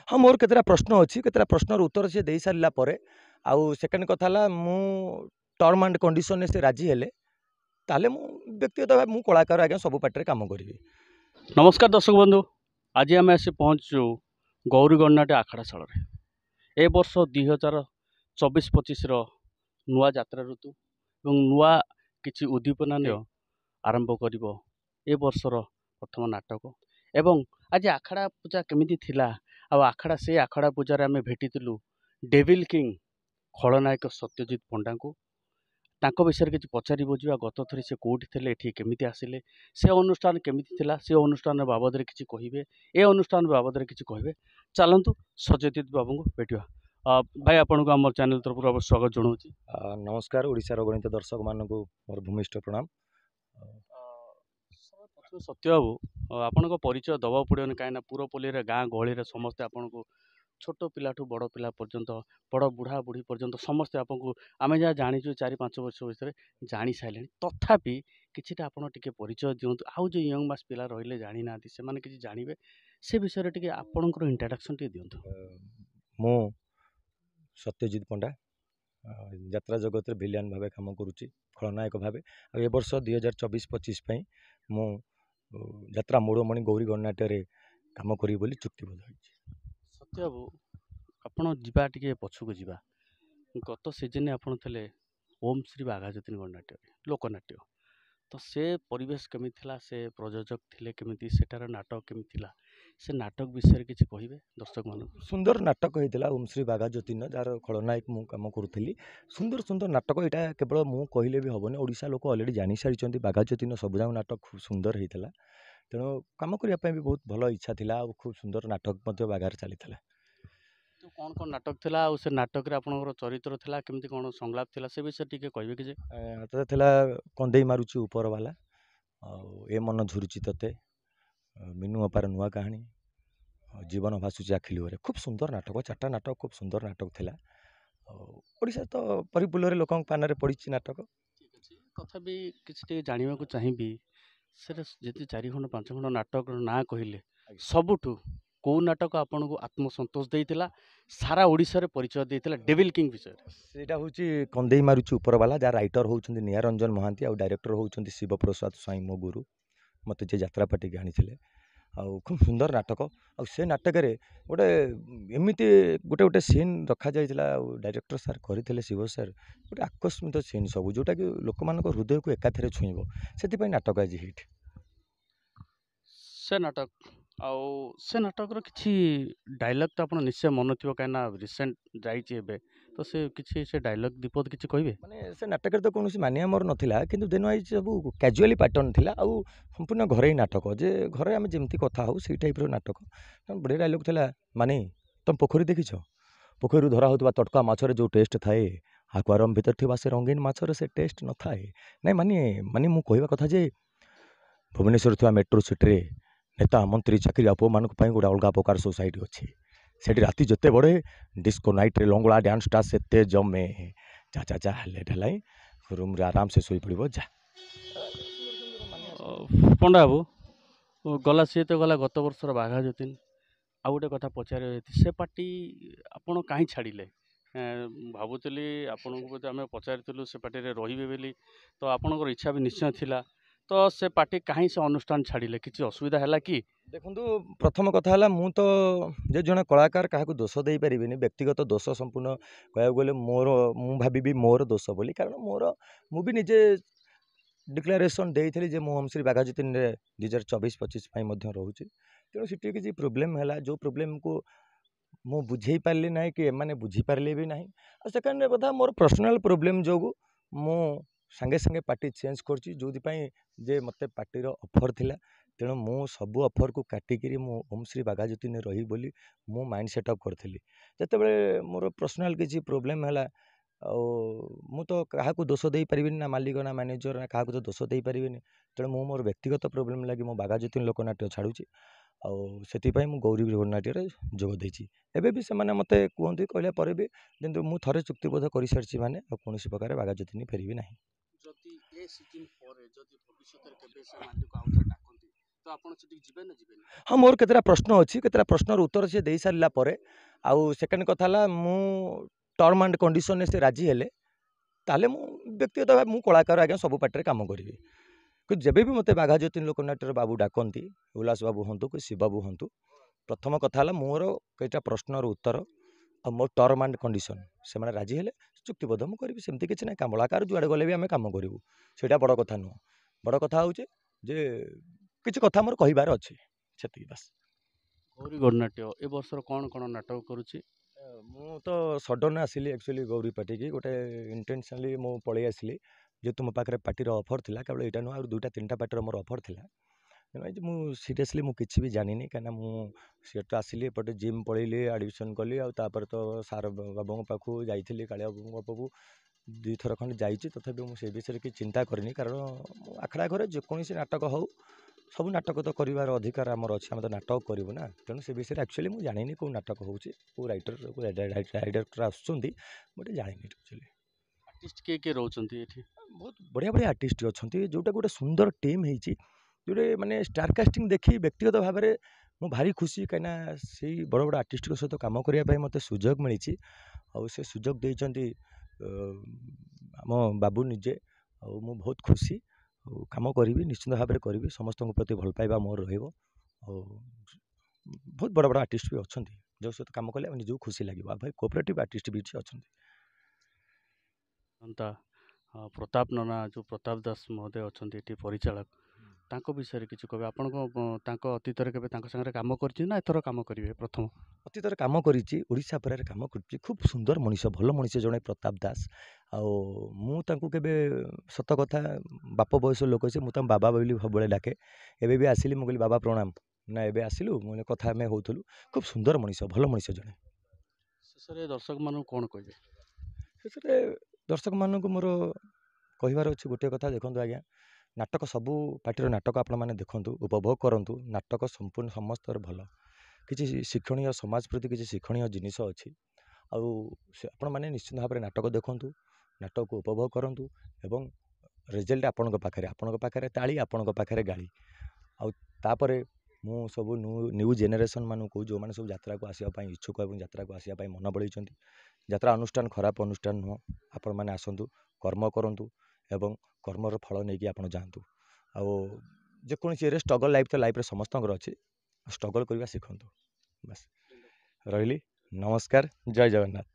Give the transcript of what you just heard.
हाँ मोर केतरा प्रश्न अच्छी केतरा प्रश्नर उत्तर सी दे सारा पर आउ सेकेंड कथा मु टर्म एंड कंडीशन से राजी हेले ताले मु व्यक्तिगत भाव मु कलाकार आज्ञा सब पार्टी काम करी। नमस्कार दर्शक बंधु, आज आम आसी पहुँचु गौरीगण्डाटे आखड़ाशाल ए वर्ष 2024-25 नुआ यात्रा ऋतु और नुआ किछि उद्दीपना आरंभ करिब ए वर्षर प्रथम नाटक एवं आज आखड़ा पूजा केमिति थिला आ आखड़ा से आखड़ा पूजार आम भेटिलु डेविल किंग खलनायक सत्यजित पंडा को तांको विषय किसी पचारि बुझा गत थरी से कौटी थे ये केमिति आसिले से अनुष्ठान केमिति थिला से अनुष्ठान बाबद में किसी कहे ए अनुष्ठान बाबद में किसी कहे चलतु सत्यजित बाबू को भेटा। भाई आपन को आम चैनल तरफ स्वागत जनाऊँ। नमस्कार ओडिशार गणित दर्शक मान को मोर भूमिष्ठ प्रणाम। सत्य बाबू आपण परिचय दवा पड़े कहीं पुरपल्ली गाँ गहली समस्ते आपन को छोट पिलाठू बड़ पिला पर्यंत बड़ बुढ़ा बुढ़ी पर्यंत समस्ते आपको आम जहाँ जाचु 4-5 वर्ष भितर जानी सारे तथापि किछिटा आपन टिके परिचय दिंतु आउ जो यंग मास पिला रहिले जानी ना से माने किछि जानिबे से विषय टिके आपनकर इंट्रोडक्शन टिके दिंतु। मो सत्यजित पंडा यात्रा जगत रे भिलियन भावे काम करुच्ची खलनायक भावे ए वर्ष 2024-25 मु यात्रा मोड़मणि गौरी गणनाट्य काम करी बोली चुक्तिबद्ध होइछि। सत्य बाबू आपण जीवा टिके पछकु जीवा गत सीजन आपन थे ओम श्री बाघाज्योति गणनाट्य लोकनाट्य तो से परिवेश केमी थिला से प्रयोजक थिले केमिति सेटार नाटक केमी थिला से नाटक विषय किसी कहिबे दर्शक मान। सुंदर नाटक होता ओम श्री बाघाज्योति जार खलनायक मु काम करुली सुंदर सुंदर नाटक यहाँ केवल मु कहले भी हेनी ओडिशा लोक अलरेडी जानी सारी बाघाज्योति सबुजा नाटक खूब सुंदर होता तेणु काम करने भी बहुत भल इच्छा था खूब सुंदर नाटक बाघार चली। तो कौन कौन नाटक थिला और से नाटक रे आपनकर चरित्र थिला केमती कौन संलाप थिला से विषय टिके कहबे कि जे तो थिला कंदेई मारुची ऊपर वाला ए मन झुरुची तते मिनु अपार नुआ कहानी जीवन भासुची आखिलुरे खूब सुंदर नाटक 4टा नाटक खूब सुंदर नाटक थिला ओडिशा तो परिपूल लोक पान पड़ी नाटक। तथापि किसी जाना चाहिए से 4 खंड 5 खंड नाटक ना कहले सबुठू कौ नाटक आपन को आत्मसंतोष देइतिला सारा ओडिशा रे परिचय देइतिला डेविल किंग विषय सेटा होची कंदेई मारुची ऊपर वाला जा राइटर होउछंदी निरंजन महांती आ डायरेक्टर होउछंदी शिव प्रसाद स्वाई मो गुरु मते जे यात्रा पार्टी के आनिथिले आ खूब सुंदर नाटक आ से नाटक रे गोटे एमिति गोटे गोटे सीन रखा जाइतिला डायरेक्टर सर करथिले शिव सर गोटे आकस्मिक सीन सब जोटा कि लोक मान हृदय को एकाथरे छुईबो सेति पई नाटक आज हिट से नाटक आउ से नाटक किसी डायलॉग तो आप निश्चय मन थी कहीं रिसेंट जाइए तो से किसी से डायलॉग दीपद किसी कहे माने से नाटक तो कौन मानिया मोर नाला कि दिन आई सब कैजुआली पैटर्न थिला आउ संपूर्ण घरे नाटक जे घरे आम जमी कथा हो से टाइप नाटक बढ़िया डायलॉग थिला माने तुम पोखरी देखिछ पोखरी धरा होता तटका माछरे जो टेस्ट थाए आक्वारियम भीतर थिबा से रंगीन माछरे से टेस्ट न थाए नहीं माने माने मु कहवा कथा जे भुवनेश्वर थिबा मेट्रो सिटी नेता मंत्री चाकरी आप मान गोटे अलग प्रकार सोसाइटी अच्छी से राति जिते बड़े डिस्को नाइट रे लंगड़ा डांसटा से जमे जा जा जा ढेलाई रूम रे आराम से शोई पड़ो जा। पंडा बाबू गला सी तो गला गत वर्षर बाघाज्योति आ गोटे कथा पचार से पार्टी आपड़ कहीं छाड़िले भावुली आपन को आम पचारूँ से पार्टी रे बोली तो आपणकर इच्छा भी निश्चय थिला तो से पार्टी कहीं से अनुष्ठान छाड़िले किसी असुविधा है कि देखु प्रथम कथा है मु तो जे जड़े कलाकार क्या दोष दे पारि व्यक्तिगत दोष संपूर्ण कह गले मोर मु भावी मोर दोष बोली कारण मोर मु भी निजे डिक्लारेसन देइथली जे मु ओम श्री बाघाज्योति 2024-25 रोचे तेणु से किसी प्रोब्लेम है जो प्रोब्लेम को मु बुझे पारे ना कि एमाने बुझीपारे भी ना आ सेकेंड कथा मोर पर्सनल प्रोब्लेम जो मु सांगे सांगे पार्टी चेंज करछि जो जे मते पार्टी ऑफर थिला तेणु मु सबू ऑफर को काटिकी मु ओम श्री बाघाज्योति ने रही बोली मु माइंड सेटअप करथिली जेतेबेले मोर पर्सनल किसी प्रोब्लेम है मु तो क्या दोष दे पारि ना मालिक ना मैनेजर ना क्या तो दोष दे पारि तेणु मु मोर व्यक्तिगत प्रोब्लेम लगी मो बाघाज्योति लोकनाट्य छाड़ुची आउ मु गौरी गणनाट्य जोग देछि एबे भी से माने मते कहते कहला पर भी किंतु मु थरे चुक्तिबद्ध कर सारी माने कौन प्रकार बाघाज्योति नहीं फेरबी ना जदि ए सीजन पर जदि भविष्य केबे से मालिक आउथरे डाकंती ତ ଆପଣ ସେଠିକି ଯିବେ ନା ଯିବେନି? ହଁ ମୋର କେତେଟା ପ୍ରଶ୍ନ ଅଛି କେତେଟା ପ୍ରଶ୍ନର ଉତ୍ତର ସେ ଦେଇ ସାରିଲା ପରେ ଆଉ ସେକେଣ୍ଡ କଥା ହେଲା ମୁଁ ଟର୍ମ ଆଣ୍ଡ କଣ୍ଡିସନରେ ସେ ରାଜି ହେଲେ ତାହେଲେ ମୁଁ ବ୍ୟକ୍ତିଗତ ଭାବେ ମୁଁ କଳାକାର ଆଜ୍ଞା ସବୁ ପାର୍ଟିରେ କାମ କରିବି କିନ୍ତୁ ଯେବେ ବି ମୋତେ ବାଘାଜ୍ୟୋତି ଲୋକନାଟ୍ୟର ବାବୁ ଡାକନ୍ତି ଉଲ୍ଲାସ ବାବୁ ହୁଅନ୍ତୁ କି ଶିବ ବାବୁ ହୁଅନ୍ତୁ ପ୍ରଥମ କଥା ହେଲା ମୋର କେଇଟା ପ୍ରଶ୍ନର ଉତ୍ତର ଆଉ ମୋ ଟର୍ମ ଆଣ୍ଡ କଣ୍ଡିସନ ସେମାନେ ରାଜି ହେଲେ ଚୁକ୍ତିବଦ୍ଧ ମୁଁ କରିବି ସେମିତି କିଛି ନାହିଁ କଳାକାର ଯୁଆଡ଼େ ଗଲେ ବି ଆମେ କାମ କରିବୁ ସେଇଟା ବଡ଼ କଥା ନୁହଁ ବଡ଼ କଥା ହେଉଛି ଯେ କିଛି କଥା ମୋର କହିବାର ଅଛି ସେତିକି ବାସ୍। ଗୌରୀ ଗଣନାଟ୍ୟ ଏ ବର୍ଷର କ'ଣ ନାଟକ କରୁଛି? ମୁଁ ତ ସଡନ୍ ଆସିଲି ଆକ୍ଚୁଆଲି ଗୌରୀ ପାର୍ଟିକି ଗୋଟେ ଇଣ୍ଟେନସନାଲି ମୁଁ ପଳେଇ ଆସିଲି ଯେହେତୁ ମୋ ପାଖରେ ପାର୍ଟିର ଅଫର୍ ଥିଲା କେବଳ ଏଇଟା ନୁହଁ ଆଉ ଦୁଇଟା ତିନିଟା ପାର୍ଟିର ମୋର ଅଫର୍ ଥିଲା ମୁଁ ସିରିୟସଲି ମୁଁ କିଛି ବି ଜାଣିନି କାହିଁକିନା ମୁଁ ସେଠୁ ଆସିଲି ଏପଟେ ଜିମ୍ ପଳେଇଲି ଆଡ଼ମିସନ୍ କଲି ଆଉ ତାପରେ ତ ସାର୍ ବାବୁଙ୍କ ପାଖକୁ ଯାଇଥିଲି କାଳିଆ ବାବୁଙ୍କ ପାଖକୁ ଦୁଇଥର ଖଣ୍ଡେ ଯାଇଛି ତଥାପି ମୁଁ ସେ ବିଷୟରେ କିଛି ଚିନ୍ତା କରିନି କାରଣ ଆଖଡ଼ା ଘରେ ଯେକୌଣସି ନାଟକ ହେଉ ସବୁ ନାଟକ ତ କରିବାର ଅଧିକାର ଆମର ଅଛି ଆମେ ତ ନାଟକ କରିବୁ ନା ତେଣୁ ସେ ବିଷୟରେ ଆକ୍ଚୁଆଲି ମୁଁ ଜାଣିନି କେଉଁ ନାଟକ ହେଉଛି କେଉଁ ରାଇଟର ଆସୁଛନ୍ତି ମୁଁ ଟିକେ ଜାଣିନି ଆକ୍ଚୁଆଲି। ଆର୍ଟିଷ୍ଟ କିଏ ରହୁଛନ୍ତି ଏଠି? ବହୁତ ବଢ଼ିଆ ବଢ଼ିଆ ଆର୍ଟିଷ୍ଟ ଅଛନ୍ତି ଯେଉଁଟା ଗୋଟେ ସୁନ୍ଦର ଟିମ୍ ହେଇଛି ଯେଉଁଟା ମାନେ ଷ୍ଟାର କାଷ୍ଟିଂ ଦେଖି ବ୍ୟକ୍ତିଗତ ଭାବରେ ମୁଁ ଭାରି ଖୁସି କାହିଁକିନା ସେଇ ବଡ଼ ବଡ଼ ଆର୍ଟିଷ୍ଟଙ୍କ ସହିତ କାମ କରିବା ପାଇଁ ମୋତେ ସୁଯୋଗ ମିଳିଛି ଆଉ ସେ ସୁଯୋଗ ଦେଇଛନ୍ତି ଆମ ବାବୁ ନିଜେ ଆଉ ମୁଁ ବହୁତ ଖୁସି ଆଉ କାମ କରିବି ନିଶ୍ଚିନ୍ତ ଭାବରେ କରିବି ସମସ୍ତଙ୍କ ପ୍ରତି ଭଲ ପାଇବା ମୋର ରହିବ ଆଉ ବହୁତ ବଡ଼ ବଡ଼ ଆର୍ଟିଷ୍ଟ ବି ଅଛନ୍ତି ଯେଉଁ ସହିତ କାମ କଲେ ଆମେ ନିଜକୁ ଖୁସି ଲାଗିବ ଆଉ ଭାଇ କୋଅପରେଟିଭ୍ ଆର୍ଟିଷ୍ଟ ବି କିଛି ଅଛନ୍ତି। ପ୍ରତାପ ନନା ଯେଉଁ ପ୍ରତାପ ଦାସ ମହୋଦୟ ଅଛନ୍ତି ଏଠି ପରିଚାଳକ ତାଙ୍କ ବିଷୟରେ କିଛି କହିବେ ଆପଣଙ୍କ ତାଙ୍କ ଅତୀତରେ କେବେ ତାଙ୍କ ସାଙ୍ଗରେ କାମ କରିଛନ୍ତି ନା ଏଥର କାମ କରିବେ ପ୍ରଥମ? ଅତୀତରେ କାମ କରିଛି ଓଡ଼ିଶା ପରାରେ କାମ କରିଛି ଖୁବ୍ ସୁନ୍ଦର ମଣିଷ ଭଲ ମଣିଷ ଜଣେ ପ୍ରତାପ ଦାସ ଆଉ ମୁଁ ତାଙ୍କୁ କେବେ ସତ କଥା ବାପ ବୟସ ଲୋକ ସେ ମୁଁ ତାଙ୍କୁ ବାବା ବୋଲି ସବୁବେଳେ ଡାକେ ଏବେ ବି ଆସିଲି ମୁଁ କହିଲି ବାବା ପ୍ରଣାମ ନା ଏବେ ଆସିଲୁ ମୁଁ କଥା ଆମେ ହେଉଥିଲୁ ଖୁବ୍ ସୁନ୍ଦର ମଣିଷ ଭଲ ମଣିଷ ଜଣେ। ଶେଷରେ ଦର୍ଶକମାନଙ୍କୁ କ'ଣ କହିବେ? ଶେଷରେ ଦର୍ଶକମାନଙ୍କୁ ମୋର କହିବାର ଅଛି ଗୋଟିଏ କଥା ଦେଖନ୍ତୁ ଆଜ୍ଞା ନାଟକ ସବୁ ପାର୍ଟିର ନାଟକ ଆପଣମାନେ ଦେଖନ୍ତୁ ଉପଭୋଗ କରନ୍ତୁ ନାଟକ ସମ୍ପୂର୍ଣ୍ଣ ସମସ୍ତଙ୍କର ଭଲ କିଛି ଶିକ୍ଷଣୀୟ ସମାଜ ପ୍ରତି କିଛି ଶିକ୍ଷଣୀୟ ଜିନିଷ ଅଛି ଆଉ ଆପଣମାନେ ନିଶ୍ଚିନ୍ତ ଭାବରେ ନାଟକ ଦେଖନ୍ତୁ ନାଟକକୁ ଉପଭୋଗ କରନ୍ତୁ ଏବଂ ରେଜଲ୍ଟ ଆପଣଙ୍କ ପାଖରେ ତାଳି ଆପଣଙ୍କ ପାଖରେ ଗାଳି ଆଉ ତାପରେ ମୁଁ ସବୁ ନ୍ୟୁ ଜେନେରେସନ୍ ମାନଙ୍କୁ ଯେଉଁମାନେ ସବୁ ଯାତ୍ରାକୁ ଆସିବା ପାଇଁ ଇଚ୍ଛୁକ ଏବଂ ଯାତ୍ରାକୁ ଆସିବା ପାଇଁ ମନ ବଳେଇଛନ୍ତି ଯାତ୍ରା ଅନୁଷ୍ଠାନ ଖରାପ ଅନୁଷ୍ଠାନ ନୁହଁ ଆପଣମାନେ ଆସନ୍ତୁ କର୍ମ କରନ୍ତୁ ଏବଂ କର୍ମର ଫଳ ନେଇକି ଆପଣ ଯାଆନ୍ତୁ ଆଉ ଯେକୌଣସି ଏରେ ଷ୍ଟ୍ରଗଲ୍ ଲାଇଫ୍ ତ ଲାଇଫ୍ରେ ସମସ୍ତଙ୍କର ଅଛି ଷ୍ଟ୍ରଗଲ୍ କରିବା ଶିଖନ୍ତୁ ବାସ୍ ରହିଲି ନମସ୍କାର ଜୟ ଜଗନ୍ନାଥ।